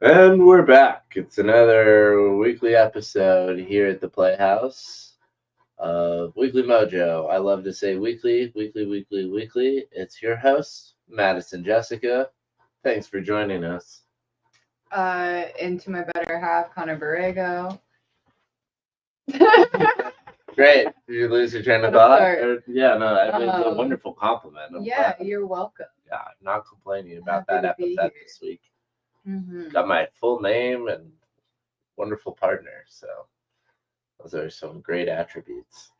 And we're back. It's another weekly episode here at the Playhouse of Weekly Mojo. I love to say weekly, weekly, weekly, weekly. It's your host, Madison Jessica. Thanks for joining us. Into my better half, Connor Borrego. Great. Did you lose your train of What a thought? start. Yeah, no, I mean, it's a wonderful compliment. Yeah, you're welcome. Yeah, I'm not complaining about Happy that to be epithet here. this week. Mm-hmm. Got my full name and wonderful partner, so those are some great attributes.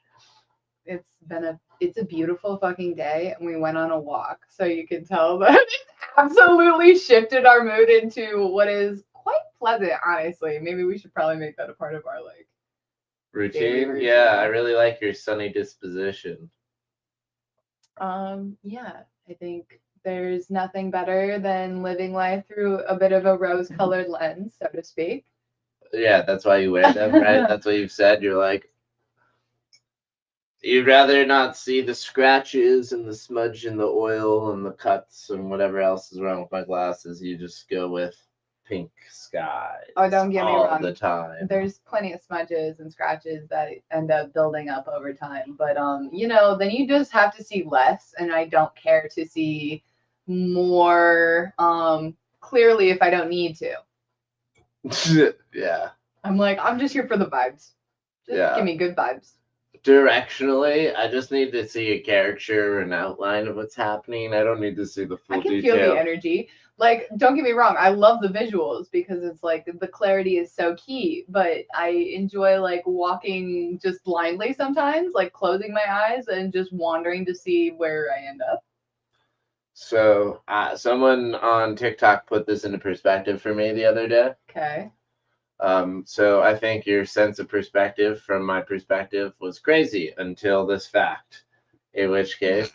It's a beautiful fucking day, and we went on a walk, so you can tell that it absolutely shifted our mood into what is quite pleasant. Honestly, maybe we should probably make that a part of our daily Routine? routine. Yeah, I really like your sunny disposition. Yeah, I think there's nothing better than living life through a bit of a rose-colored lens, so to speak. Yeah, that's why you wear them, right? That's what you've said. You're like, you'd rather not see the scratches and the smudge and the oil and the cuts and whatever else is wrong with my glasses. You just go with pink skies. Oh, don't get me all wrong. the time. There's plenty of smudges and scratches that end up building up over time. But then you just have to see less, and I don't care to see more clearly if I don't need to. Yeah. I'm like, I'm just here for the vibes. Just give me good vibes. Directionally, I just need to see a caricature, an outline of what's happening. I don't need to see the full I can detail. feel the energy. Like, don't get me wrong, I love the visuals because it's like the clarity is so key, but I enjoy like walking just blindly sometimes, like closing my eyes and just wandering to see where I end up. So, someone on TikTok put this into perspective for me the other day. Okay. So I think your sense of perspective from my perspective was crazy until this fact. In which case,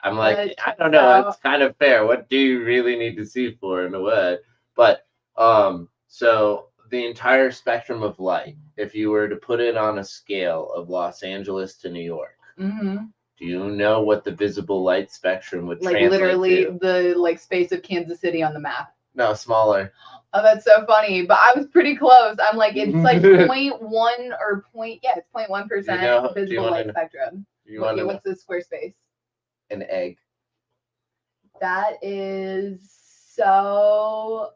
I'm like, I don't know, it's kind of fair. What do you really need to see for in a way? But so the entire spectrum of light, if you were to put it on a scale of Los Angeles to New York, do you know what the visible light spectrum would translate literally to? the space of Kansas City on the map. No, smaller. Oh, that's so funny. But I was pretty close. I'm like, it's like 0.1 or it's 0.1% visible light spectrum. What's the square space? An egg. That is so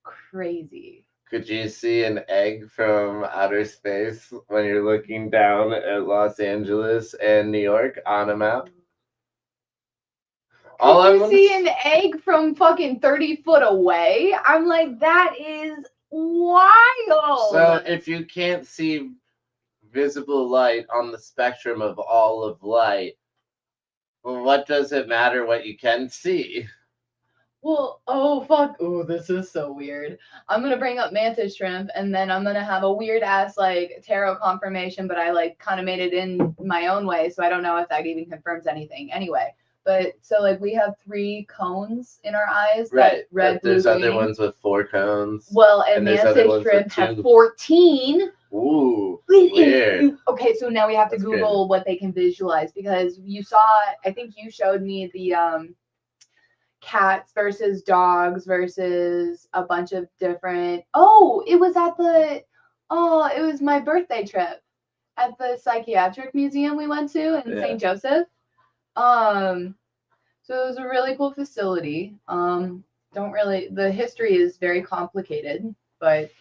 crazy. Could you see an egg from outer space when you're looking down at Los Angeles and New York on a map? Could you see an egg from fucking 30 foot away? I'm like, that is wild. So if you can't see visible light on the spectrum of all of light, well, what does it matter what you can see? Well, oh fuck. Oh, this is so weird. I'm gonna bring up mantis shrimp, and then I'm gonna have a weird ass like tarot confirmation, but I like kind of made it in my own way, so I don't know if that even confirms anything. Anyway, but so like we have 3 cones in our eyes. Right. Red, blue, there's green. other ones with 4 cones. Well, and mantis shrimp have 14. Ooh, weird. Okay, so now we have to Google what they can visualize, because you saw, I think you showed me the cats versus dogs versus a bunch of different. It was my birthday trip at the psychiatric museum we went to in St. Joseph. So it was a really cool facility. The history is very complicated, but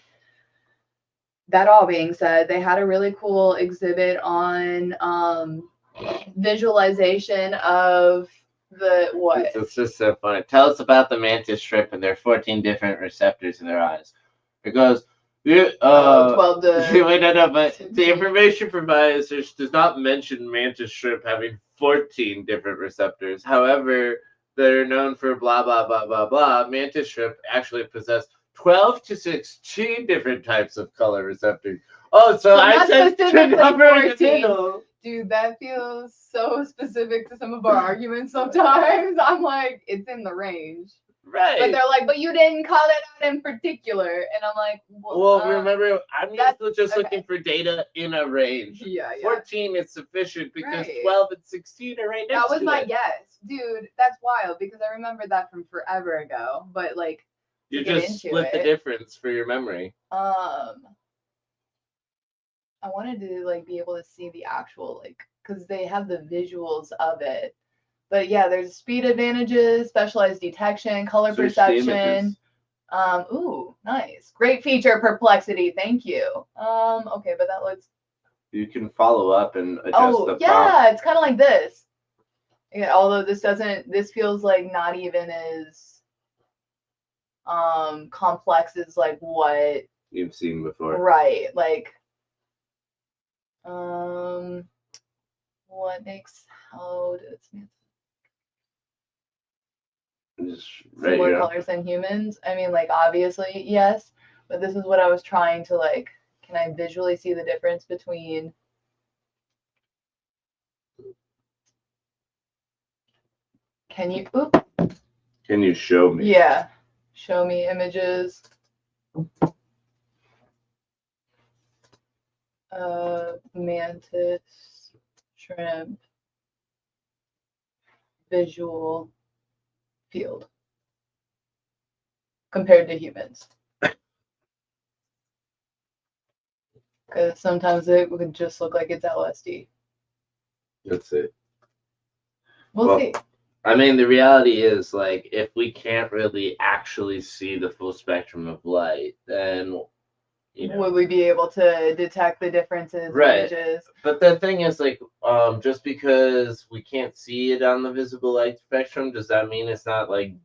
that all being said, they had a really cool exhibit on visualization of the what? It's just so funny. Tell us about the mantis shrimp and their 14 different receptors in their eyes. It goes, 12 to... Wait, no, but the information provided does not mention mantis shrimp having 14 different receptors. However, they're known for blah, blah, blah, blah, blah. Mantis shrimp actually possess 12 to 16 different types of color receptors. Oh, so I said the number in the middle. Dude, that feels so specific to some of our arguments sometimes. I'm like, it's in the range. Right. But they're like, but you didn't call it out in particular. And I'm like, well, remember, I'm just looking for data in a range. Yeah. 14 is sufficient because 12 and 16 are right next to it. That was my guess. Dude, that's wild because I remember that from forever ago. But like, You just split the difference for your memory. I wanted to like be able to see the actual like because they have the visuals of it. But yeah, there's speed advantages, specialized detection, color perception. Ooh, nice. Great feature, perplexity. Thank you. Okay, but that looks. You can follow up and adjust the prompt. Yeah, it's kind of like this. Yeah, although this feels like not even as complex as like what you've seen before. Right, like what makes how does similar colors than humans? I mean, like obviously yes, but this is what I was trying to like. Can I visually see the difference between? Can you? Oop. Can you show me? Yeah, show me images. Mantis, shrimp, visual field compared to humans. Because sometimes it would just look like it's LSD. Let's see. We'll see. I mean, the reality is, like, if we can't really actually see the full spectrum of light, then, you know. Would we be able to detect the differences in images? But the thing is, like, just because we can't see it on the visible light spectrum, does that mean it's not, like,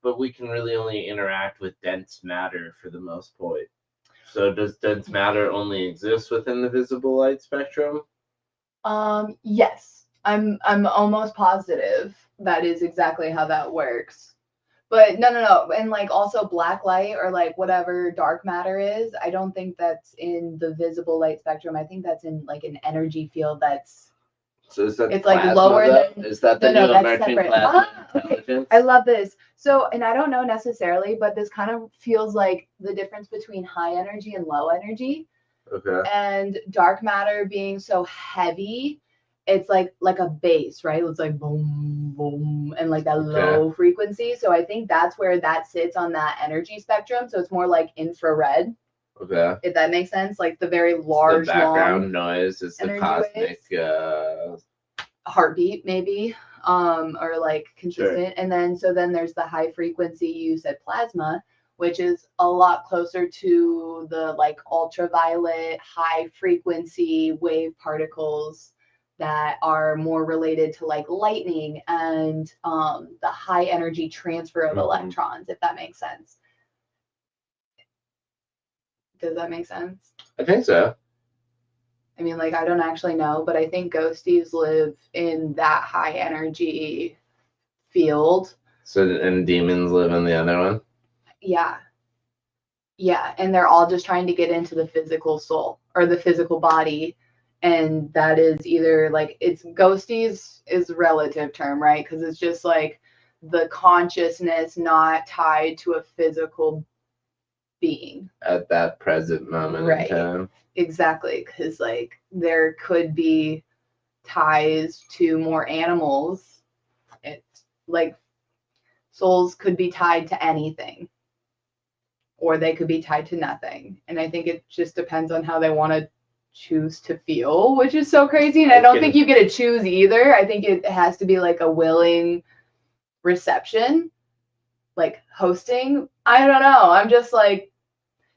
but we can really only interact with dense matter for the most part. So does dense matter only exist within the visible light spectrum? Yes. I'm almost positive that is exactly how that works. But no. And like also black light or like whatever dark matter is, I don't think that's in the visible light spectrum. I think that's in like an energy field that's so is that it's like lower than is that the new emerging plasma intelligence? I love this. So, and I don't know necessarily, but this kind of feels like the difference between high energy and low energy. Okay. And dark matter being so heavy, it's like a bass, right? It's like boom, boom, and like that low frequency. So I think that's where that sits on that energy spectrum. So it's more like infrared. Okay. If that makes sense, like the very large, the background noise is the cosmic heartbeat, maybe, or like consistent. Sure. And then there's the high frequency. You said plasma, which is a lot closer to the like ultraviolet, high frequency wave particles that are more related to like lightning and the high energy transfer of electrons, if that makes sense. Does that make sense? I think so. I mean, like, I don't actually know, but I think ghosties live in that high energy field. So, and demons live in the other one? Yeah. Yeah. And they're all just trying to get into the physical soul or the physical body. And that is either like, it's ghosties is a relative term, right? Because it's just like the consciousness not tied to a physical being at that present moment in time. Exactly, because like there could be ties to more animals. It's like souls could be tied to anything, or they could be tied to nothing. And I think it just depends on how they want to choose to feel, which is so crazy. And I don't think you get to choose either. I think it has to be like a willing reception, like hosting. I don't know. I'm just like,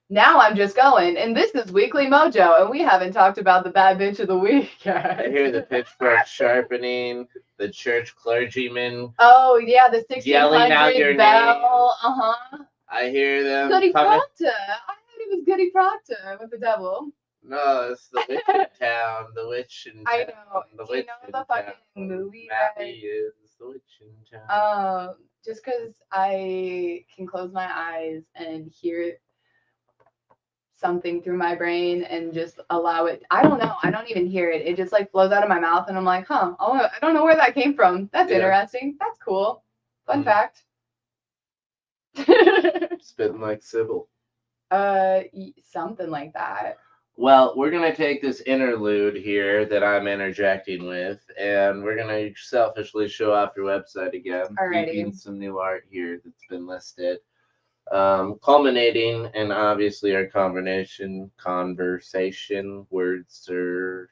now I'm just going, and this is Weekly Mojo, and we haven't talked about the bad bitch of the week yet. I hear the pitchfork sharpening, the church clergyman. Oh yeah, the 1600 yelling out your bell. Name. I hear them. Goody Proctor. I thought it was Goody Proctor with the devil. No, it's the witch in town. The witch in town. I know. The witch in the fucking movie? Mappy is the witch in town. Just because I can close my eyes and hear something through my brain and just allow it. I don't know. I don't even hear it. It just like flows out of my mouth and I'm like, huh, oh, I don't know where that came from. That's interesting. That's cool. Fun fact. Spitting like Sybil. Something like that. Well, we're going to take this interlude here that I'm interjecting with, and we're going to selfishly show off your website again. Alrighty. Some new art here that's been listed. culminating in obviously our conversation. Words are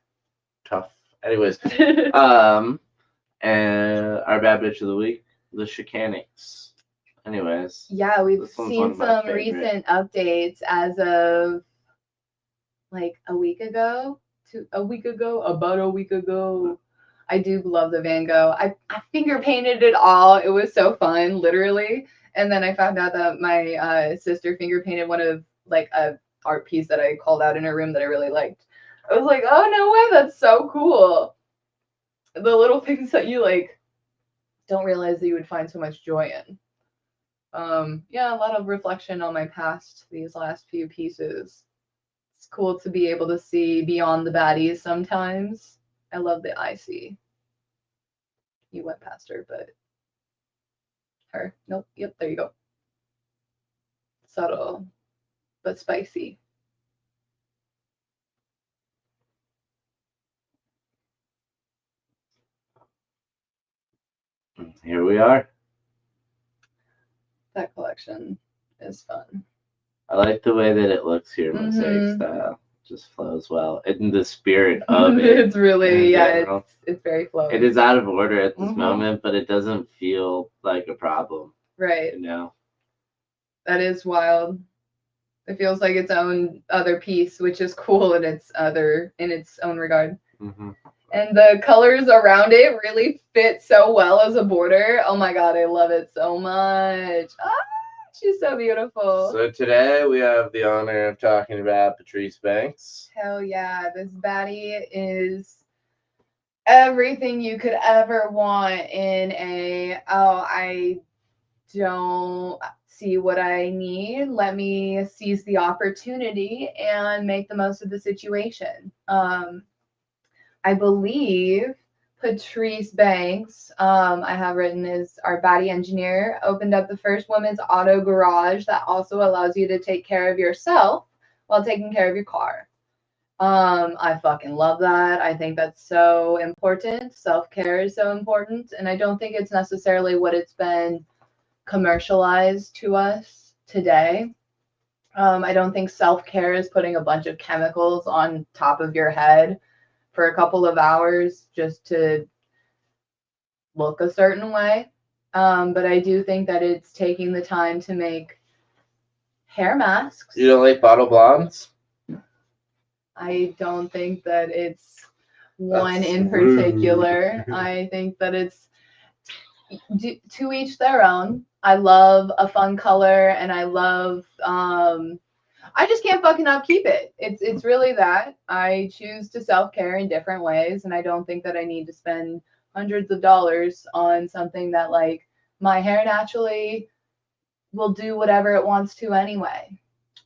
tough. Anyways, and our bad bitch of the week, the Chicanics. Anyways. Yeah, we've seen some recent updates as of like a week ago. About a week ago. I do love the Van Gogh. I finger painted it all. It was so fun, literally. And then I found out that my sister finger painted one of like a art piece that I called out in her room that I really liked. I was like, oh no way, that's so cool. The little things that you like don't realize that you would find so much joy in. Yeah, a lot of reflection on my past these last few pieces. It's cool to be able to see beyond the baddies sometimes. I love the icy. You went past her, but her. Nope. Yep, there you go. Subtle, but spicy. Here we are. That collection is fun. I like the way that it looks here, mosaic style. Just flows well in the spirit of it. It's really, yeah, it's very flowing. It is out of order at this moment, but it doesn't feel like a problem. Right. You know? That is wild. It feels like its own other piece, which is cool in its own regard. Mm-hmm. And the colors around it really fit so well as a border. Oh my god, I love it so much. She's so beautiful. So today we have the honor of talking about Patrice Banks. Hell yeah, this baddie is everything you could ever want in I don't see what I need. Let me seize the opportunity and make the most of the situation. I believe Patrice Banks, I have written, is our baddie engineer, opened up the first women's auto garage that also allows you to take care of yourself while taking care of your car. I fucking love that. I think that's so important. Self-care is so important. And I don't think it's necessarily what it's been commercialized to us today. I don't think self-care is putting a bunch of chemicals on top of your head for a couple of hours just to look a certain way. But I do think that it's taking the time to make hair masks. You don't like bottle blondes? I don't think that it's one in particular. I think that it's to each their own. I love a fun color, and I love I just can't fucking upkeep it. It's really that. I choose to self-care in different ways, and I don't think that I need to spend hundreds of dollars on something that, like, my hair naturally will do whatever it wants to anyway.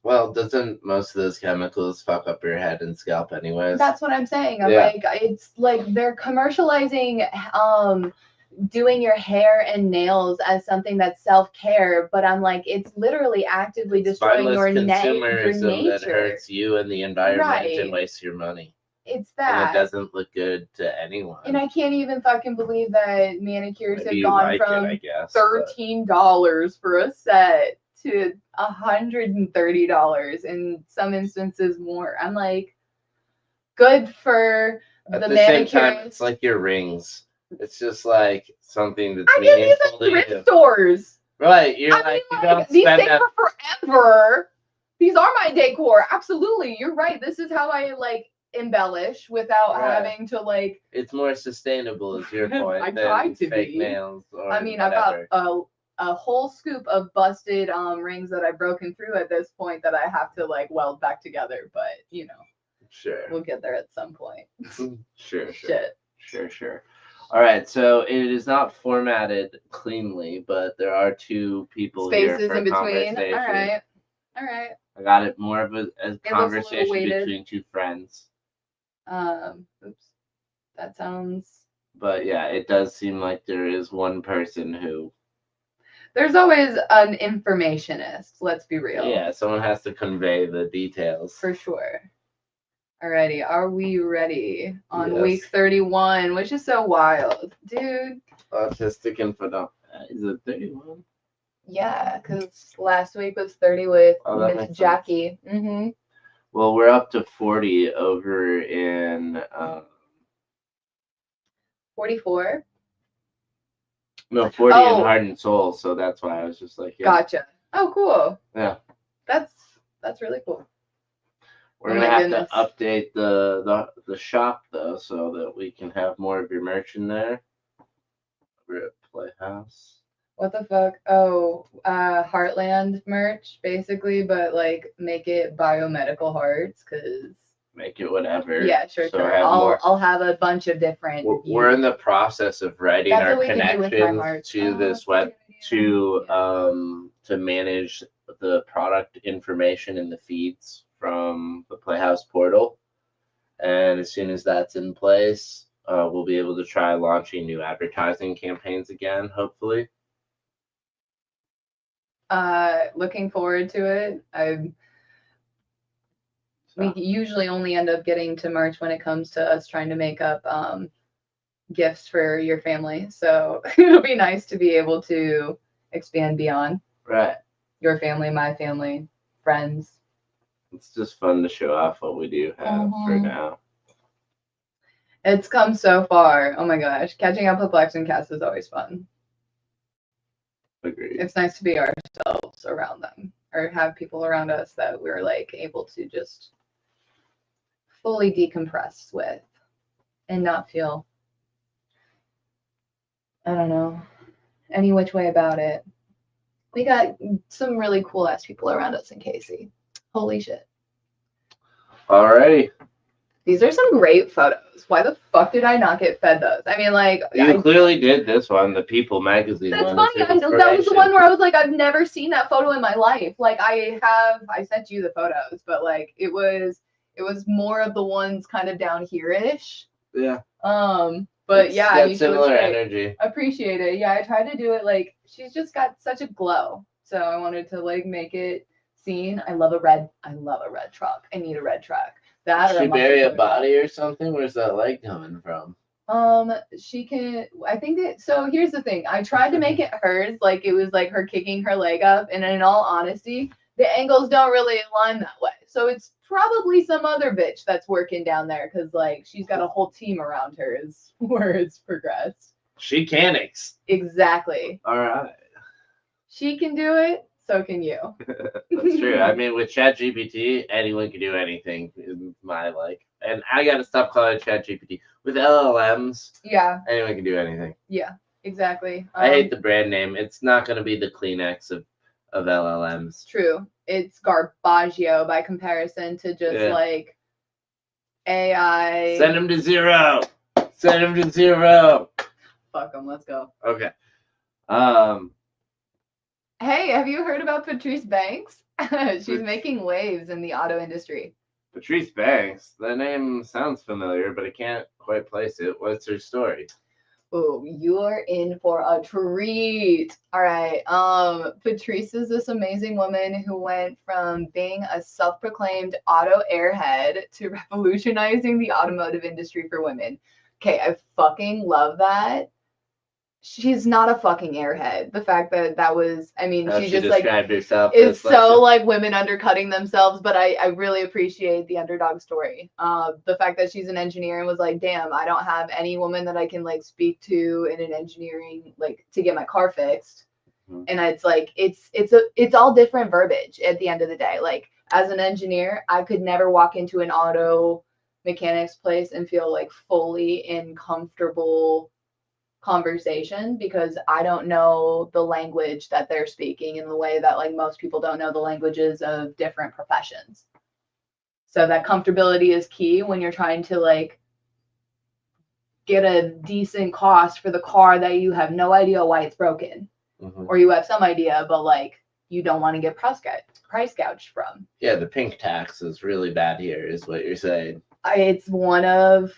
Well, doesn't most of those chemicals fuck up your head and scalp anyways? That's what I'm saying. Like, it's like they're commercializing doing your hair and nails as something that's self-care, but I'm like, it's literally actively destroying your nature. That hurts you and the environment and wastes your money. It's that. And it doesn't look good to anyone. And I can't even fucking believe that manicures have gone from $13 for a set to $130, in some instances more. I'm like, good for the manicures. At the same time, it's like your rings. It's just like something that's I get these at thrift stores. Right. You're you don't these spend stay for forever. These are my decor. Absolutely. You're right. This is how I like embellish without having to like. It's more sustainable, is your point. I try to fake be. nails or I mean, whatever. I've got a whole scoop of busted rings that I've broken through at this point that I have to like weld back together, but you know. Sure. We'll get there at some point. Sure. Sure. All right, so it is not formatted cleanly, but there are two people spaces here for in between. All right. I got it more of a conversation between two friends. Oops. That sounds. But yeah, it does seem like there is one person who. There's always an informationist. Let's be real. Yeah, someone has to convey the details. For sure. Alrighty, are we ready on week 31, which is so wild, dude? Autistic infidel. Is it 31? Yeah, because last week was 30 with Miss Jackie. Mm-hmm. Well, we're up to 40 over in 44. No, 40 in Heart and Soul. So that's why I was just like, yeah. Gotcha. Oh, cool. Yeah. That's really cool. We're gonna have to update the shop though, so that we can have more of your merch in there. We're at Playhaus. What the fuck? Oh, Heartland merch, basically, but like make it biomedical hearts, cause make it whatever. Yeah, sure. I'll have a bunch of different. We're in the process of writing our connections to this web to manage the product information in the feeds from the Playhaus portal, and as soon as that's in place, we'll be able to try launching new advertising campaigns again, hopefully. Looking forward to it. We usually only end up getting to merch when it comes to us trying to make up gifts for your family. So it'll be nice to be able to expand beyond. Right. Your family, my family, friends. It's just fun to show off what we do have for now. It's come so far. Oh my gosh. Catching up with Lex and Cass is always fun. Agreed. It's nice to be ourselves around them, or have people around us that we're like able to just fully decompress with and not feel, I don't know, any which way about it. We got some really cool ass people around us in Casey. Holy shit. Alrighty. These are some great photos. Why the fuck did I not get fed those? I mean, like... You clearly did this one, the People magazine one. That's funny. That was the one where I was like, I've never seen that photo in my life. Like, I sent you the photos, but like, it was more of the ones kind of down here-ish. Yeah. But yeah. That similar energy. Appreciate it. Yeah, I tried to do it like, she's just got such a glow. So I wanted to like make it seen. I love a red truck. I need a red truck. Did she bury a body or something? Where's that leg coming from? She can. I think that. So here's the thing. I tried to make it hers, like it was like her kicking her leg up, and in all honesty, the angles don't really align that way. So it's probably some other bitch that's working down there, because like she's got a whole team around her. Is where it's progressed. She can. Exactly. All right. She can do it. So can you. That's true. I mean, with ChatGPT, anyone can do anything. In my like, and I gotta stop calling it ChatGPT. With LLMs, yeah, anyone can do anything. Yeah, exactly. I hate the brand name. It's not gonna be the Kleenex of LLMs. True. It's garbaggio by comparison to just like AI. Send them to zero. Send them to zero. Fuck them. Let's go. Okay. Hey, have you heard about Patrice Banks? She's making waves in the auto industry. Patrice Banks? The name sounds familiar, but I can't quite place it. What's her story? Oh, you're in for a treat. All right. Patrice is this amazing woman who went from being a self-proclaimed auto airhead to revolutionizing the automotive industry for women. Okay, I fucking love that. She's not a fucking airhead. The fact that was, I mean, she just described herself. It's so like women undercutting themselves, but I really appreciate the underdog story. The fact that she's an engineer and was like, damn, I don't have any woman that I can like speak to in an engineering, like to get my car fixed. Mm-hmm. And it's like, it's all different verbiage at the end of the day. Like as an engineer, I could never walk into an auto mechanics place and feel like fully in comfortable conversation because I don't know the language that they're speaking in the way that like most people don't know the languages of different professions. So that comfortability is key when you're trying to like get a decent cost for the car that you have no idea why it's broken. Mm-hmm. Or you have some idea, but like you don't want to get price gouged from. Yeah, the pink tax is really bad here, is what you're saying. It's one of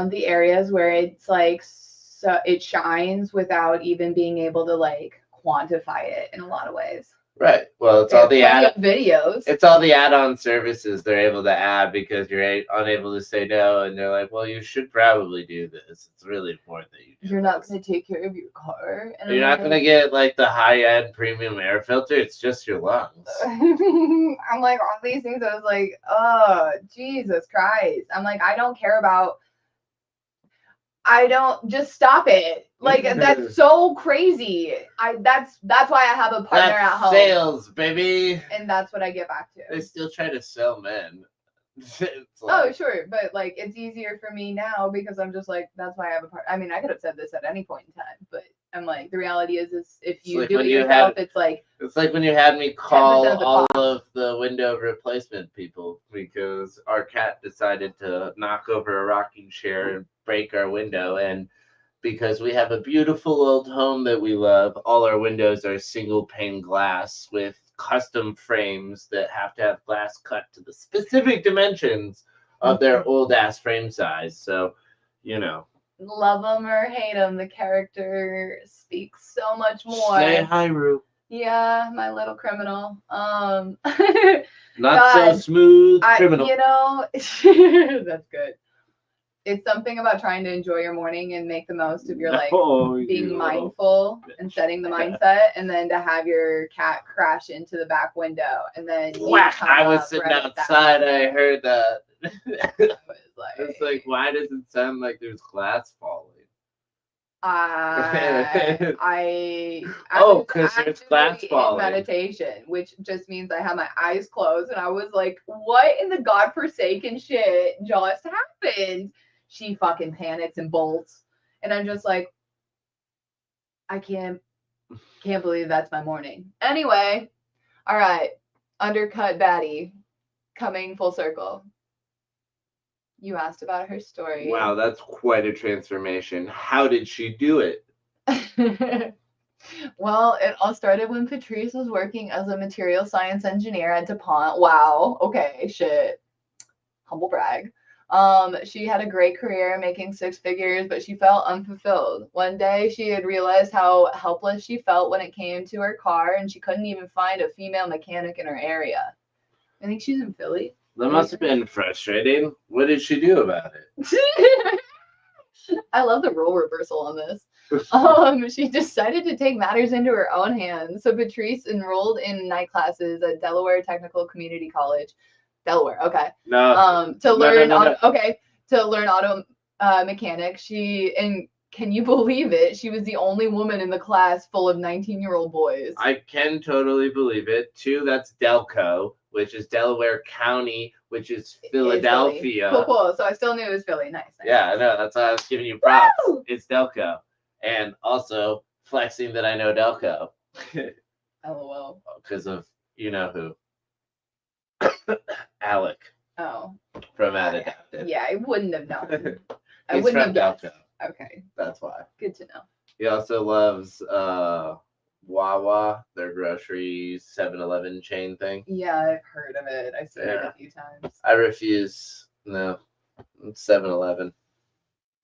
the areas where it's like so it shines without even being able to like quantify it in a lot of ways. Right. Well, it's all the videos. It's all the add-on services they're able to add because you're unable to say no, and they're like, "Well, you should probably do this. It's really important that you do." You're not going to take care of your car. And you're not going to get like the high-end premium air filter. It's just your lungs. I'm like, all these things. I was like, oh, Jesus Christ. I'm like, I don't care about. I don't, just stop it. Like, that's so crazy. That's why I have a partner at home. Sales, baby. And that's what I get back to. They still try to sell men. Oh, sure. But like, it's easier for me now because I'm just like, that's why I have a partner. I mean, I could have said this at any point in time, but I'm like, the reality is if you do it yourself, it's like when you had me call all of the window replacement people because our cat decided to knock over a rocking chair and break our window, and because we have a beautiful old home that we love, all our windows are single pane glass with custom frames that have to have glass cut to the specific dimensions of their old ass frame size. So, love them or hate them, the character speaks so much more. Say hi, Rue. Yeah, my little criminal. Not so smooth criminal. That's good. It's something about trying to enjoy your morning and make the most of your being mindful and setting the mindset, and then to have your cat crash into the back window, and then I was sitting outside. I heard that. It's like, why does it sound like there's glass falling? Because there's glass falling. Meditation, which just means I have my eyes closed, and I was like, what in the godforsaken shit just happened? She fucking panics and bolts, and I'm just like, I can't believe that's my morning. Anyway, all right, undercut baddie, coming full circle. You asked about her story. Wow, that's quite a transformation. How did she do it? Well, it all started when Patrice was working as a material science engineer at DuPont. Wow. Okay, shit. Humble brag. She had a great career making 6 figures, but she felt unfulfilled. One day she had realized how helpless she felt when it came to her car, and she couldn't even find a female mechanic in her area. I think she's in Philly. That must have been frustrating. What did she do about it? I love the role reversal on this. She decided to take matters into her own hands. So Patrice enrolled in night classes at Delaware Technical Community College. Delaware, okay. No. To learn auto mechanics. Can you believe it? She was the only woman in the class full of 19-year-old boys. I can totally believe it. 2, that's Delco, which is Delaware County, which is Philadelphia. Cool. So I still knew it was Philly. Nice. Yeah, I know. That's why I was giving you props. Woo! It's Delco. And also flexing that I know Delco. LOL. Because of you-know-who. Alec. Oh. From Adapted. Yeah, I wouldn't have known. He's from Delco. Okay. That's why. Good to know. He also loves Wawa, their grocery 7-Eleven chain thing. Yeah, I've heard of it. I've seen it a few times. I refuse. No. 7-Eleven.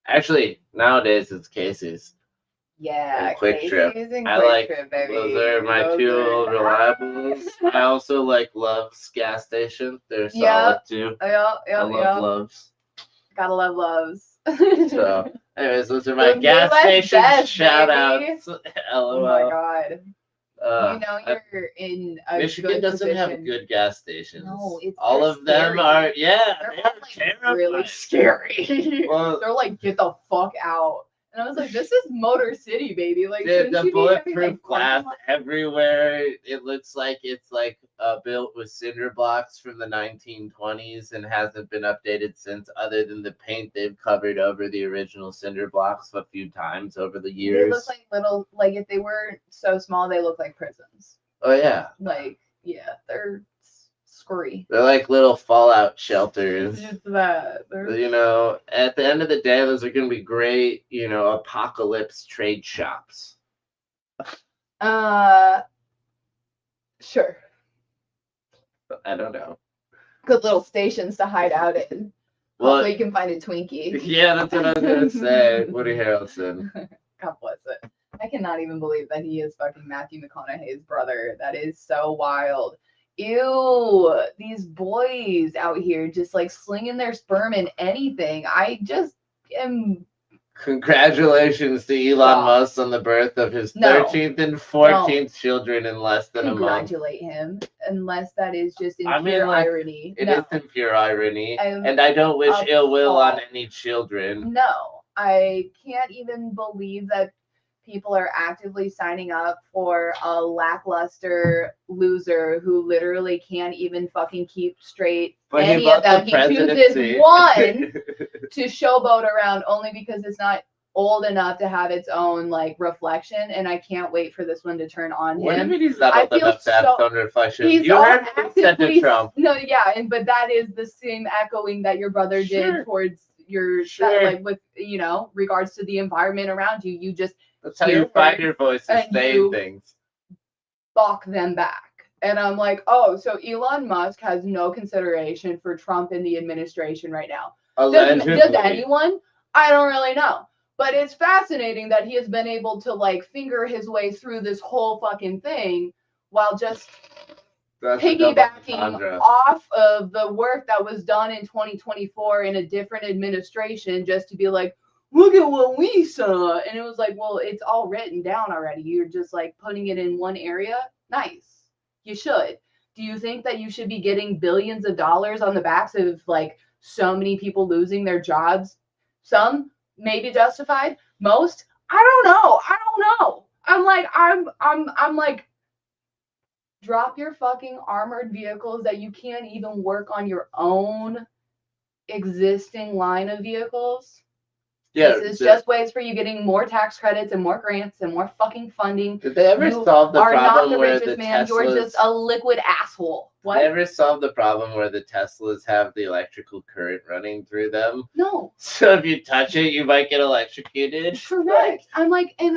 Actually, nowadays it's Casey's. Yeah, Quick Trip. I like Trip, baby. Those are my two reliables. I also like Love's gas station. They're solid too. I love Love's. Gotta love Love's. So, anyways, those are my gas station shout outs. LOL. Oh my god. You're in a Michigan doesn't have good gas stations. No, all of them are. Yeah, they're really scary. Well, they're like, get the fuck out. And I was like, this is Motor City, baby. Like, the bulletproof glass everywhere. It looks like it's like built with cinder blocks from the 1920s and hasn't been updated since, other than the paint they've covered over the original cinder blocks a few times over the years. They look like little, like if they were so small, they look like prisons. Oh yeah. Like, yeah, they're scurry. They're like little fallout shelters. It's that. At the end of the day, those are going to be great, apocalypse trade shops. Sure. I don't know. Good little stations to hide out in. Well, hopefully you can find a Twinkie. Yeah, that's what I was going to say. Woody Harrelson. God bless it. I cannot even believe that he is fucking Matthew McConaughey's brother. That is so wild. Ew, these boys out here just like slinging their sperm in anything. I just am. Congratulations to Elon Musk on the birth of his 13th and 14th children in less than a month. Congratulate him, unless that is just in pure irony. It is in pure irony, and I don't wish ill will on any children. No, I can't even believe that people are actively signing up for a lackluster loser who literally can't even fucking keep straight any of them. He chooses one to showboat around only because it's not old enough to have its own like reflection, and I can't wait for this one to turn on him. What do you mean he's not old enough to have its own reflection? You heard him said to Trump. No, yeah, but that is the same echoing that your brother did towards your that, like with regards to the environment around you. You just that's how you find your voice and saying things. Balk them back. And I'm like, oh, so Elon Musk has no consideration for Trump in the administration right now. Does anyone? I don't really know. But it's fascinating that he has been able to like finger his way through this whole fucking thing while just piggybacking off of the work that was done in 2024 in a different administration just to be like, look at what we saw. And it was like, well, it's all written down already. You're just like putting it in one area. Nice. You should. Do you think that you should be getting billions of dollars on the backs of like so many people losing their jobs? Some maybe justified. Most, I don't know. I'm like, drop your fucking armored vehicles that you can't even work on your own existing line of vehicles. Yeah, this is just ways for you getting more tax credits and more grants and more fucking funding. Did they ever solve the problem where the Teslas... You're just a liquid asshole. What? Did they ever solve the problem where the Teslas have the electrical current running through them? No. So if you touch it, you might get electrocuted. Correct. I'm like in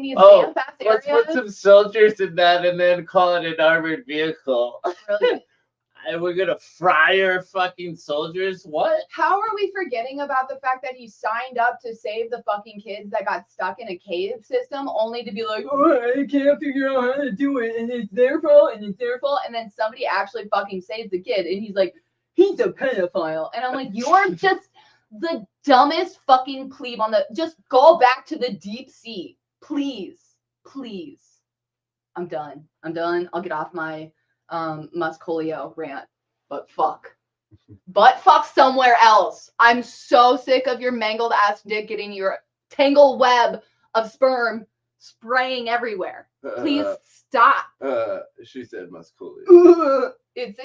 these damn fast areas. Let's put some soldiers in that and then call it an armored vehicle. Brilliant. And we're gonna fry our fucking soldiers? What? How are we forgetting about the fact that he signed up to save the fucking kids that got stuck in a cave system only to be like, oh, I can't figure out how to do it, and it's their fault, and then somebody actually fucking saves the kid, and he's like, he's a pedophile. And I'm like, you're just the dumbest fucking plebe on the... Just go back to the deep sea. Please. I'm done. I'll get off my... Muscolio rant, but fuck somewhere else. I'm so sick of your mangled ass dick getting your tangled web of sperm spraying everywhere. Please stop. She said Muscolio. That's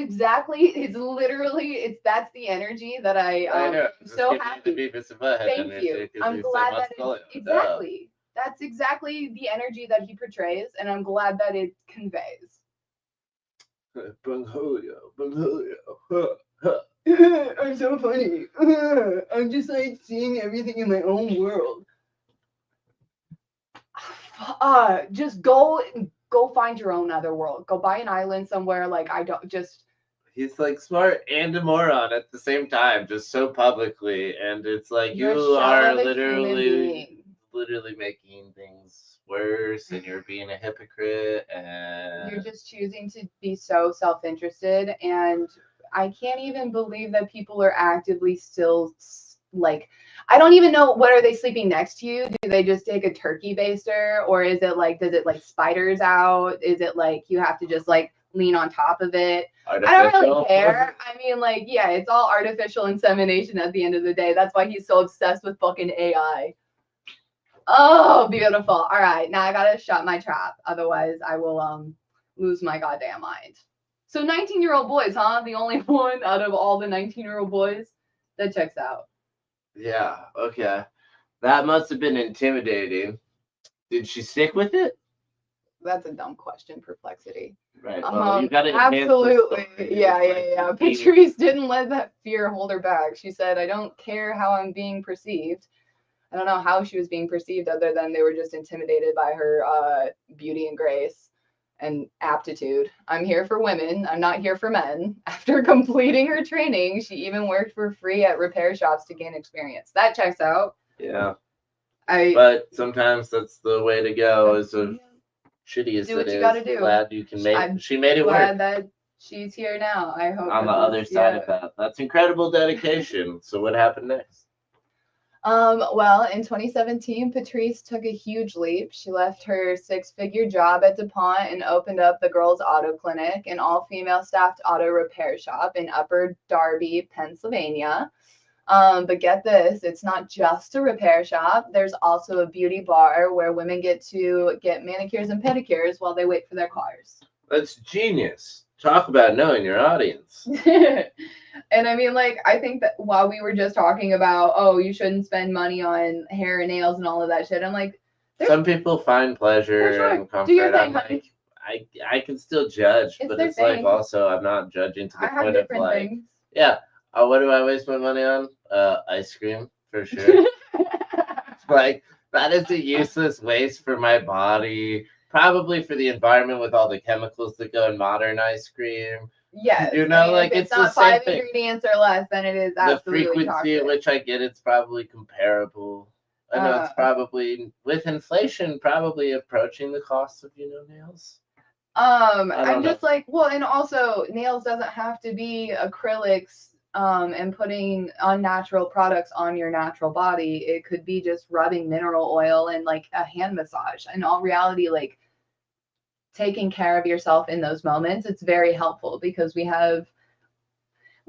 the energy that I'm so happy. Thank you. I'm glad that exactly. That's exactly the energy that he portrays, and I'm glad that it conveys. Bunghulio. I'm so funny. I'm just like seeing everything in my own world. Just go find your own other world. Go buy an island somewhere. Like He's like smart and a moron at the same time, just so publicly, and it's like you are literally making things worse, and you're being a hypocrite, and you're just choosing to be so self-interested. And I can't even believe that people are actively still like, I don't even know, what are they sleeping next to you? Do they just take a turkey baster, or is it like, does it like spiders out? Is it like you have to just like lean on top of it? Artificial. I don't really care. I mean, like, yeah, it's all artificial insemination at the end of the day. That's why he's so obsessed with fucking AI. Oh, beautiful. All right, now I gotta shut my trap. Otherwise, I will lose my goddamn mind. So 19-year-old boys, huh? The only one out of all the 19-year-old boys? That checks out. Yeah, okay. That must have been intimidating. Did she stick with it? That's a dumb question, Perplexity. Right. Well, you gotta absolutely. Yeah. Patrice didn't let that fear hold her back. She said, I don't care how I'm being perceived. I don't know how she was being perceived other than they were just intimidated by her beauty and grace and aptitude. I'm here for women. I'm not here for men. After completing her training, she even worked for free at repair shops to gain experience. That checks out. Yeah. But sometimes that's the way to go. As shitty as it is, gotta do. Glad you can make. She made it work. Glad that she's here now. I hope. On the other side of that, that's incredible dedication. So what happened next? Well, in 2017, Patrice took a huge leap. She left her 6-figure job at DuPont and opened up the Girls Auto Clinic, an all-female staffed auto repair shop in Upper Darby, Pennsylvania. But get this, it's not just a repair shop. There's also a beauty bar where women get to get manicures and pedicures while they wait for their cars. That's genius. Talk about knowing your audience. And I mean, like, I think that while we were just talking about, oh, you shouldn't spend money on hair and nails and all of that shit, I'm like, some people find pleasure and comfort. Do your thing, like, I can still judge, but it's like also I'm not judging to the point of like, things. Yeah, what do I waste my money on? Ice cream for sure. Like that is a useless waste for my body. Probably for the environment with all the chemicals that go in modern ice cream. Yes, you know, like it's not 5 ingredients or less, then it is absolutely the frequency toxic. at which I get it's probably comparable. I know it's probably with inflation, probably approaching the cost of nails. I'm just like, well, and also nails doesn't have to be acrylics. And putting unnatural products on your natural body. It could be just rubbing mineral oil and like a hand massage. In all reality, like taking care of yourself in those moments, it's very helpful because we have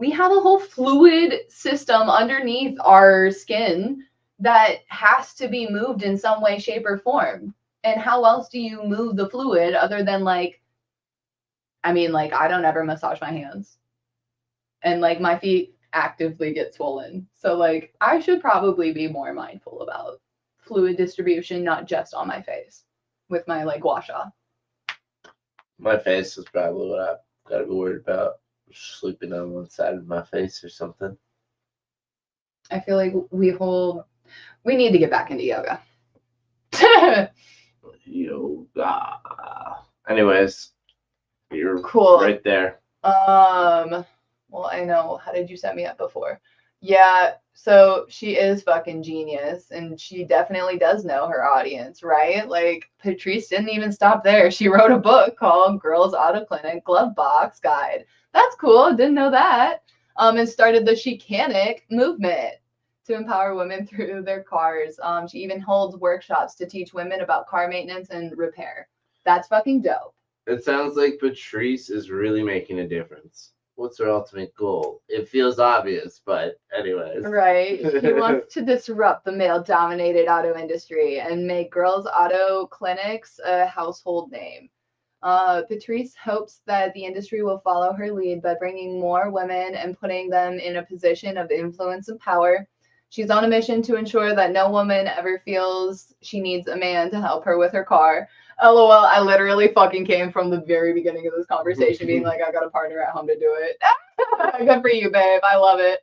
a whole fluid system underneath our skin that has to be moved in some way, shape, or form. And how else do you move the fluid other than like, I mean, like I don't ever massage my hands. And like my feet actively get swollen. So like I should probably be more mindful about fluid distribution, not just on my face with my like wash off. My face is probably what I've got to be worried about. Sleeping on one side of my face or something. I feel like we need to get back into yoga. Yoga. Anyways, you're cool. Right there. Well, I know. How did you set me up before? Yeah, so she is fucking genius, and she definitely does know her audience, right? Like, Patrice didn't even stop there. She wrote a book called Girls Auto Clinic Glove Box Guide. That's cool. Didn't know that. And started the Chicanic movement to empower women through their cars. She even holds workshops to teach women about car maintenance and repair. That's fucking dope. It sounds like Patrice is really making a difference. What's her ultimate goal? It feels obvious, but anyways. Right. He wants to disrupt the male-dominated auto industry and make girls' auto clinics a household name. Patrice hopes that the industry will follow her lead by bringing more women and putting them in a position of influence and power. She's on a mission to ensure that no woman ever feels she needs a man to help her with her car. LOL, I literally fucking came from the very beginning of this conversation being like, I got a partner at home to do it. Good for you, babe. I love it.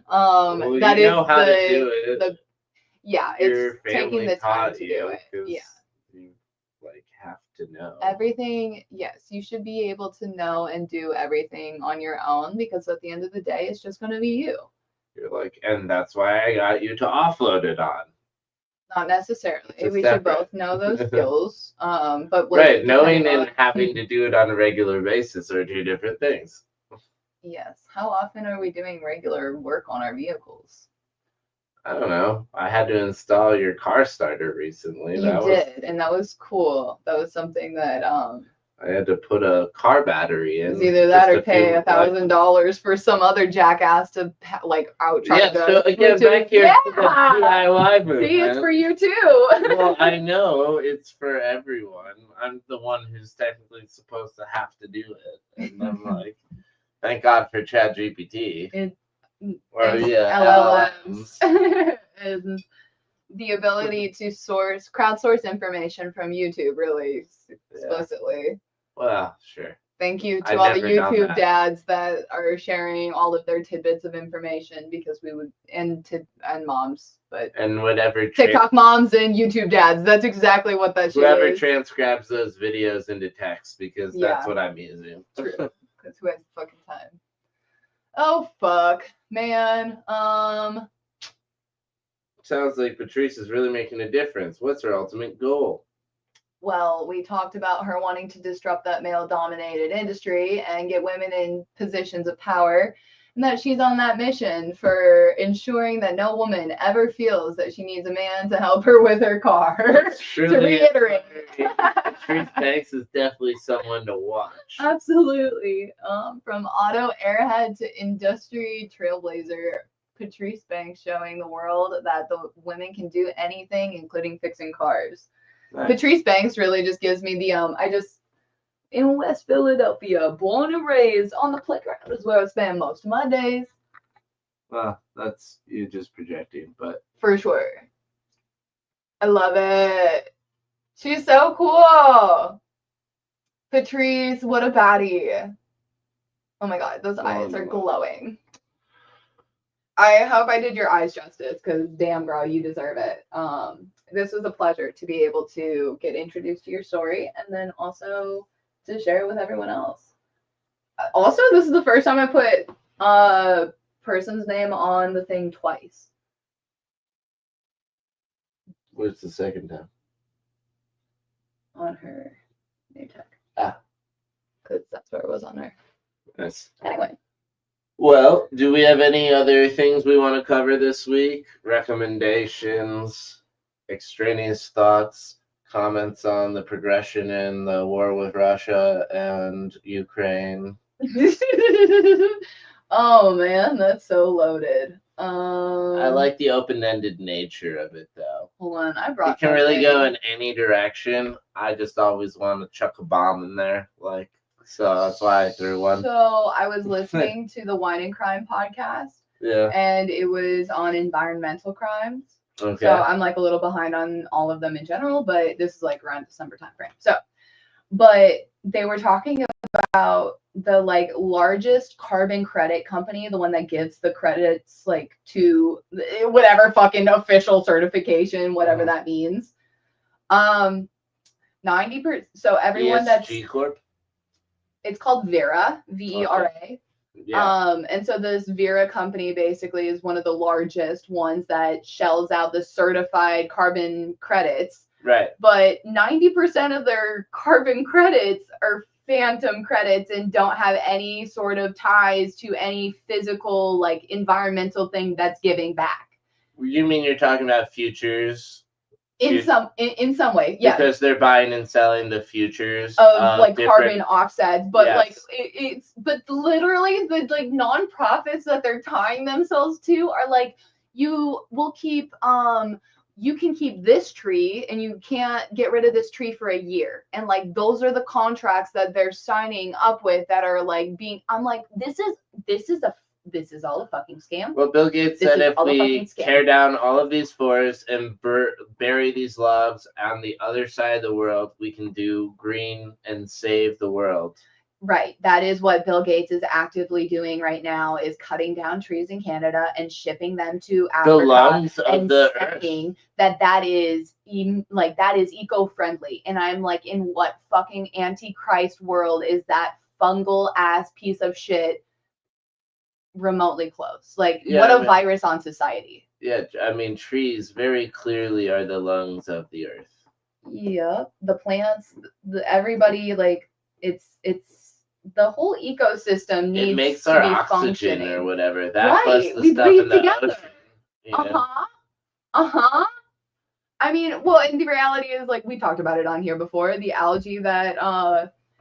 Well, that you know how to do it. It's taking the time to do it. Yeah. You like have to know. Everything, yes, you should be able to know and do everything on your own because at the end of the day, it's just going to be you. You're like, and that's why I got you to offload it on. Not necessarily. We should both know those skills. But right, knowing and having to do it on a regular basis are two different things. Yes. How often are we doing regular work on our vehicles? I don't know. I had to install your car starter recently. You did, and that was cool. That was something that I had to put a car battery in. It's either that or pay $1,000 for some other jackass to like out try to. So again, back here to the DIY movement. See, it's for you too. Well, I know it's for everyone. I'm the one who's technically supposed to have to do it, and I'm like, thank God for ChatGPT. LLMs. And the ability to crowdsource information from YouTube, really explicitly. Well, sure. Thank you to all the YouTube dads that are sharing all of their tidbits of information because we would and moms, but and whatever TikTok moms and YouTube dads. That's exactly what that shit whoever is. transcribes those videos into text because that's what I'm using. True. Because who has fucking time? Oh fuck, man. sounds like Patrice is really making a difference. What's her ultimate goal? Well, we talked about her wanting to disrupt that male-dominated industry and get women in positions of power, and that she's on that mission for ensuring that no woman ever feels that she needs a man to help her with her car. To reiterate, Patrice Banks is definitely someone to watch. Absolutely. From auto airhead to industry trailblazer, Patrice Banks showing the world that the women can do anything, including fixing cars. Nice. Patrice Banks really just gives me the in West Philadelphia, born and raised on the playground is where I spend most of my days. Well, that's you just projecting, but for sure. I love it. She's so cool. Patrice, what a baddie. Oh my god, those eyes are glowing. I hope I did your eyes justice, because damn girl, you deserve it. This was a pleasure to be able to get introduced to your story and then also to share it with everyone else. Also, this is the first time I put a person's name on the thing twice. What's the second time? On her new tech. Because that's where it was on her. Nice. Anyway. Well, do we have any other things we want to cover this week? Recommendations, extraneous thoughts, comments on the progression in the war with Russia and Ukraine? Oh man, that's so loaded. I like the open-ended nature of it, though. Hold on, I brought. It can really go in any direction. I just always want to chuck a bomb in there, like. So that's why I threw one. So I was listening to the Wine and Crime podcast. Yeah. And it was on environmental crimes. Okay. So I'm like a little behind on all of them in general, but this is like around December timeframe. So, but they were talking about the like largest carbon credit company, the one that gives the credits like to whatever fucking official certification, whatever that means. 90%. So everyone that's G Corp. It's called Vera, Vera. Okay. Yeah. And so this Vera company basically is one of the largest ones that shells out the certified carbon credits. Right. But 90% of their carbon credits are phantom credits and don't have any sort of ties to any physical, like, environmental thing that's giving back. You mean you're talking about futures? In some way, yeah. Because they're buying and selling the futures of like carbon offsets, but yes. Like it's but literally the like nonprofits that they're tying themselves to are like, you will keep you can keep this tree and you can't get rid of this tree for a year, and like those are the contracts that they're signing up with that are like being. I'm like, this is all a fucking scam. Well, Bill Gates said if we tear down all of these forests and bury these logs on the other side of the world, we can do green and save the world. Right. That is what Bill Gates is actively doing right now, is cutting down trees in Canada and shipping them to Africa. The lungs of the earth. That is eco-friendly. And I'm like, in what fucking antichrist world is that fungal ass piece of shit remotely close? Like, yeah, what a virus on society. Yeah, I mean, trees very clearly are the lungs of the earth. Yeah, the plants, everybody, like, it's the whole ecosystem needs it makes to our be oxygen functioning. or whatever. That right. plus the we stuff breathe in the together. ocean. I mean, well, and the reality is, like, we talked about it on here before, the algae that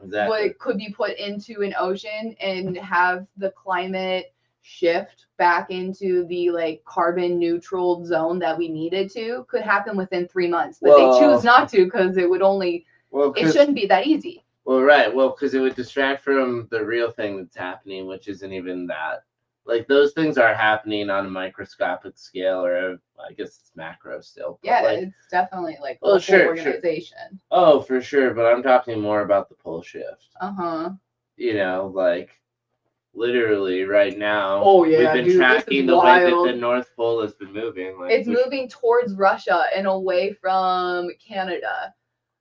exactly. could be put into an ocean and have the climate shift back into the like carbon neutral zone that we needed to could happen within 3 months, but they choose not to because it would only it shouldn't be that easy. Well, right. Well, because it would distract from the real thing that's happening, which isn't even that. Like, those things are happening on a microscopic scale, or I guess it's macro still. Yeah, like, it's definitely like the whole organization. Sure. Oh, for sure. But I'm talking more about the pole shift. You know, like, literally right now. Oh, yeah, we've been tracking the way that the North Pole has been moving. Like, it's moving towards Russia and away from Canada.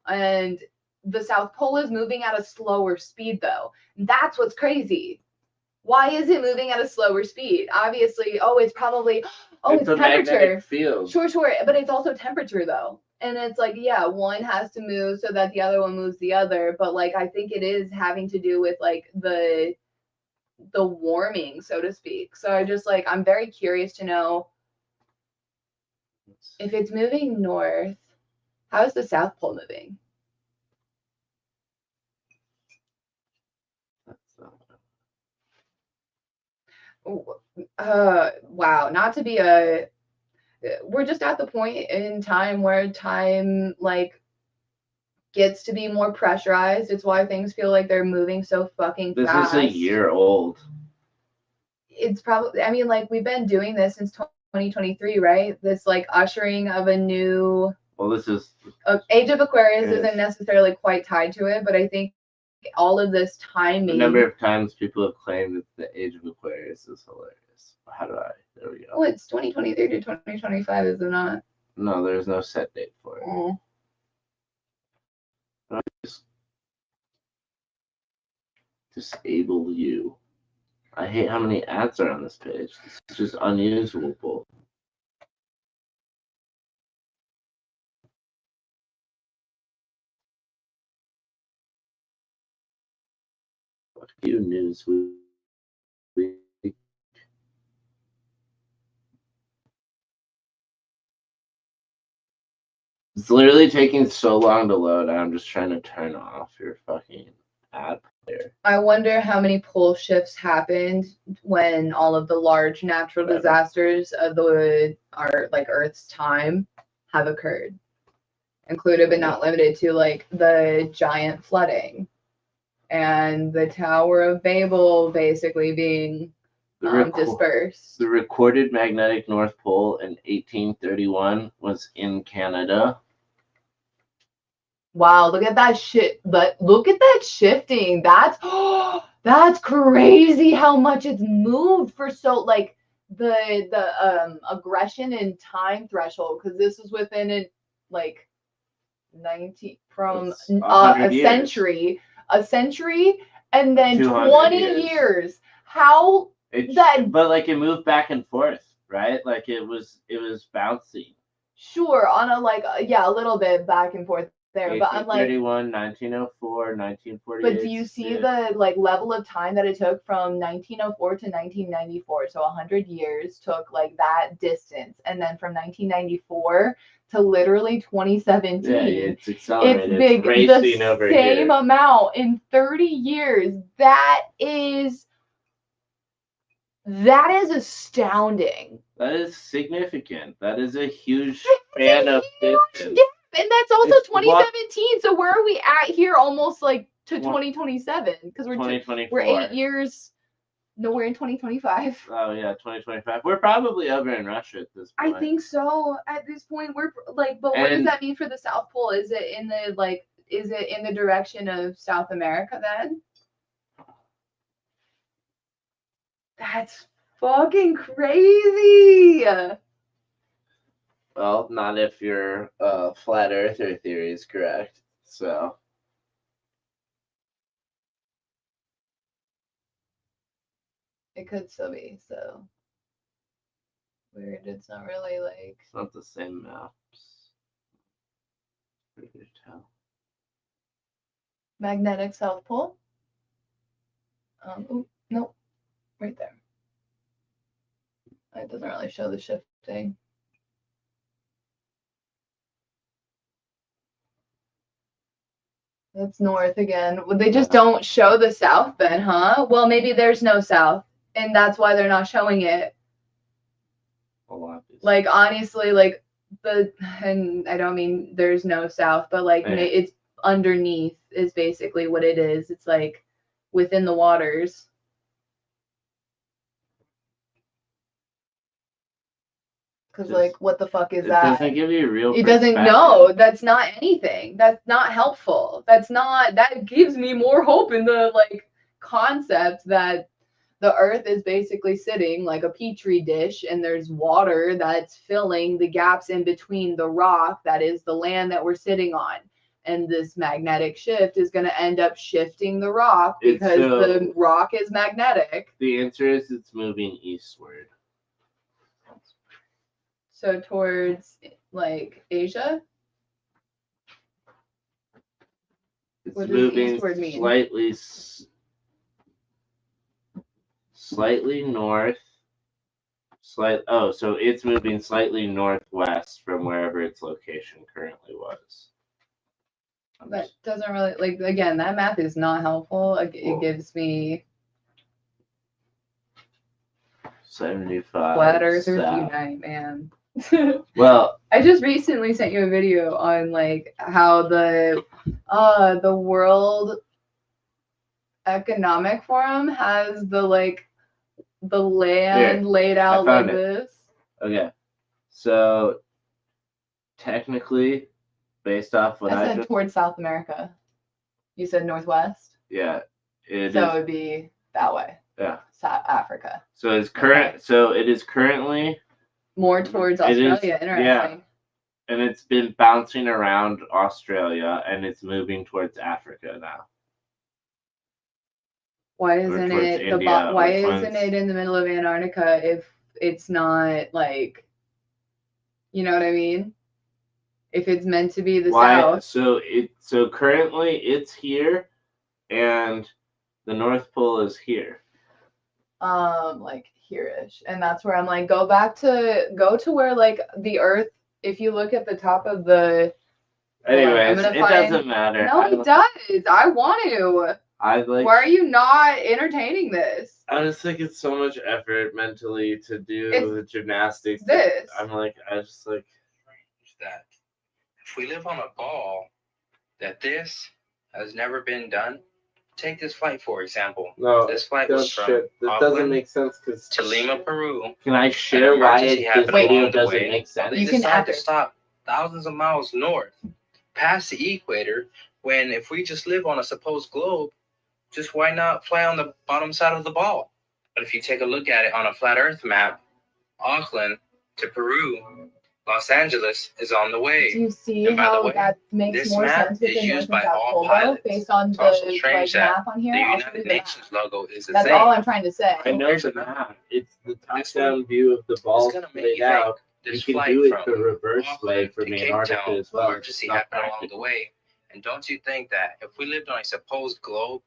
And the South Pole is moving at a slower speed, though. That's what's crazy. Why is it moving at a slower speed? Obviously, it's probably, it's a temperature. Magnetic field. Sure, but it's also temperature though. And it's like, yeah, one has to move so that the other one moves the other. But like, I think it is having to do with like the warming, so to speak. So I'm very curious to know if it's moving north, how is the South Pole moving? Wow, not to be we're just at the point in time where time like gets to be more pressurized. It's why things feel like they're moving so fucking fast. This is a year old. It's probably, I mean, like we've been doing this since 2023, right? This like ushering of a new. Well, this is Age of Aquarius isn't necessarily quite tied to it, but I think all of this timing. The number of times people have claimed that the Age of Aquarius is hilarious. There we go. Oh, it's 2023 to 2025, is it not? No, there's no set date for it. Oh. Just disable you. I hate how many ads are on this page. It's just unusable. Fuck you, Newsweek. It's literally taking so long to load. I'm just trying to turn off your fucking ad player. I wonder how many pole shifts happened when all of the large natural disasters of our like Earth's time have occurred, included but not limited to like the giant flooding and the Tower of Babel basically being dispersed. The recorded magnetic North Pole in 1831 was in Canada. Wow, look at that shit. But look at that shifting. That's crazy how much it's moved for so like the aggression and time threshold, because this is within it like 19 from a century, and then 20 years. How but like it moved back and forth, right? Like it was bouncing. Sure, on a little bit back and forth there, but I'm like 1831, 1904, 1948. But do you see the like level of time that it took from 1904 to 1994? So 100 years took like that distance, and then from 1994 to literally 2017, it's accelerated. It's big, racing over the same amount in 30 years. That is astounding. That is significant. That is a huge span of distance. And that's also 2017. So where are we at here? Almost like to 2027, because we're 8 years. No, we're in 2025. Oh yeah, 2025. We're probably over in Russia at this point. I think so. At this point, we're like, but what does that mean for the South Pole? Is it in the direction of South America then? That's fucking crazy. Well, not if your flat earther theory is correct. So. It could still be, so. Weird. It's not really like. It's not the same maps. Pretty good to tell. Magnetic South Pole. Nope. Right there. It doesn't really show the shifting. That's north again. They just don't show the south then, huh? Well, maybe there's no south, and that's why they're not showing it. Like, honestly, like, and I don't mean there's no south, but like, it's underneath is basically what it is. It's like within the waters. Because like, what the fuck is that? It doesn't give you a real. It doesn't. No, that's not anything. That's not helpful. That gives me more hope in the like concept that the Earth is basically sitting like a petri dish, and there's water that's filling the gaps in between the rock that is the land that we're sitting on. and this magnetic shift is going to end up shifting the rock because the rock is magnetic. The answer is it's moving eastward. So towards like Asia? It's moving slightly north. So it's moving slightly northwest from wherever its location currently was. That doesn't really, like, again, that map is not helpful. It gives me 75. Flat Earthers unite, man. Well, I just recently sent you a video on like how the World Economic Forum has the land laid out like this. Okay, so technically, based off what I said towards South America. You said northwest. Yeah, it would be that way. Yeah, South Africa. So it's current. Okay. So it is currently more towards Australia. Interesting. Yeah, and it's been bouncing around Australia, and it's moving towards Africa now. Why isn't it India, why isn't it in the middle of Antarctica if it's not like, you know what I mean? If it's meant to be the south. So currently it's here, and the North Pole is here. Like here-ish, and that's where I'm like, go to where like the Earth. If you look at the top of the. Anyways, it doesn't matter. No, it does. I want to. Why are you not entertaining this? I just think it's so much effort mentally to do the gymnastics. I just like that. If we live on a ball, that this has never been done. Take this flight for example. No, this flight was from that doesn't make sense to Lima, Peru. Can I share why this video doesn't make sense? They decided to stop thousands of miles north, past the equator. When if we just live on a supposed globe, just why not fly on the bottom side of the ball? But if you take a look at it on a flat Earth map, Auckland to Peru, Los Angeles is on the way. Do you see how that makes more sense with the North and South Pole though, based on the map on here? The United Nations logo is the same. That's all I'm trying to say. I know the map. It's the top-down view of the ball laid out. You can do it the reverse way from Antarctica as well. Emergency happened along the way. And don't you think that if we lived on a supposed globe,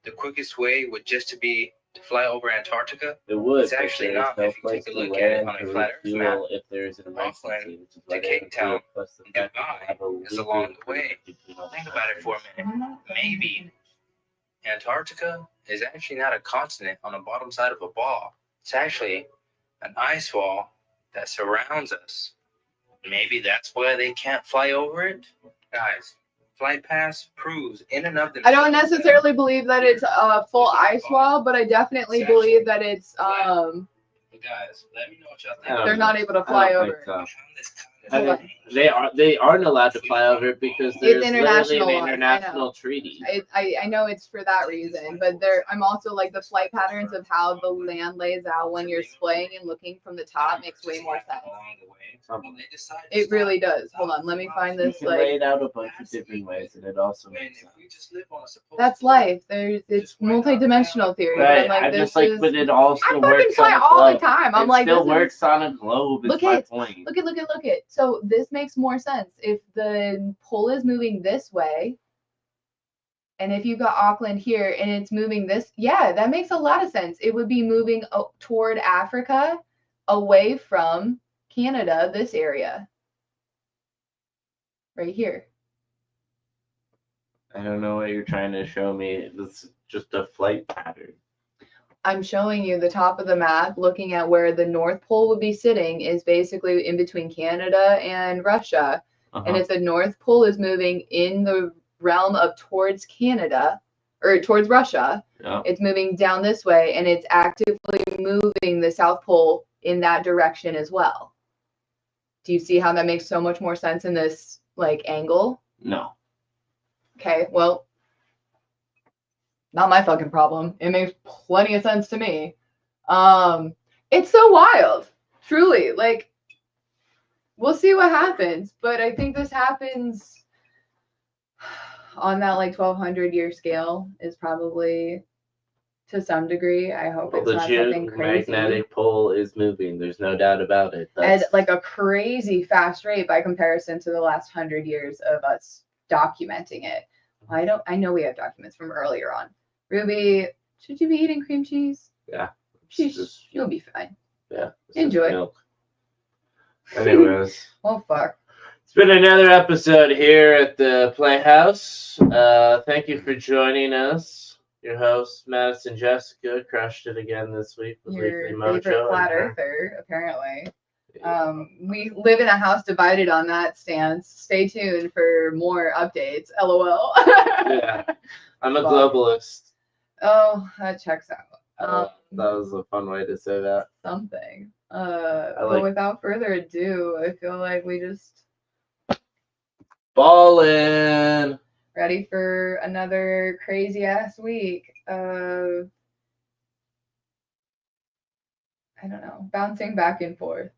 the quickest way would just to be to fly over Antarctica? It would. It's actually not. If you take a look at it on a flat Earth map, Auckland to Cape Town, Dubai is along the way. Think about it for a minute. Maybe Antarctica is actually not a continent on the bottom side of a ball. It's actually an ice wall that surrounds us. Maybe that's why they can't fly over it. Guys, Flight Pass proves in and of themselves. I don't necessarily believe that it's a full ice wall, but I definitely believe that it's guys, let me know what y'all think. They're not able to fly over. They aren't allowed to fly over it because there's literally an international treaty. I know it's for that reason, but I'm also like the flight patterns of how the land lays out when you're splaying and looking from the top makes way more sense. It really does. Hold on, let me find this. You can lay it out a bunch of different ways, and it also makes sense. That's life. It's multi-dimensional theory. Right. But it also works fly all the time. I'm like, it still works on a globe. Look at. So this makes more sense if the pole is moving this way, and if you've got Auckland here and it's moving this, yeah, that makes a lot of sense. It would be moving toward Africa, away from Canada, this area, right here. I don't know what you're trying to show me. It's just a flight pattern. I'm showing you the top of the map, looking at where the North Pole would be sitting is basically in between Canada and Russia. And if the North Pole is moving in the realm of towards Canada or towards Russia, it's moving down this way, and it's actively moving the South Pole in that direction as well. Do you see how that makes so much more sense in this like angle? No. Okay, well, not my fucking problem. It makes plenty of sense to me. It's so wild, truly. Like, we'll see what happens, but I think this happens. on that like 1,200-year scale is probably to some degree. I hope it's not something crazy. Magnetic pole is moving. There's no doubt about it. At like a crazy fast rate by comparison to the last 100 years of us documenting it. I know we have documents from earlier on. Ruby, should you be eating cream cheese? Yeah. You'll be fine. Yeah. Enjoy. Milk. Anyways. Oh, fuck. It's been another episode here at the Playhouse. Thank you for joining us. Your host, Madison Jessica, crushed it again this week with Your Weekly Mojo. favorite flat earther, apparently. We live in a house divided on that stance. Stay tuned for more updates. LOL. Yeah. I'm a globalist. Oh, that checks out. That was a fun way to say that. Something. But without further ado, I feel like we just ballin'. Ready for another crazy ass week of I don't know, bouncing back and forth.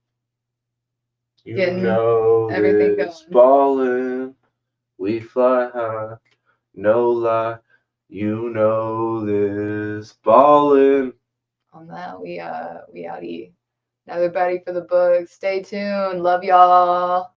Getting everything going. Ballin'. We fly high. No lie. You know this. Ballin'. On that, we outie. Another buddy for the books. Stay tuned. Love y'all.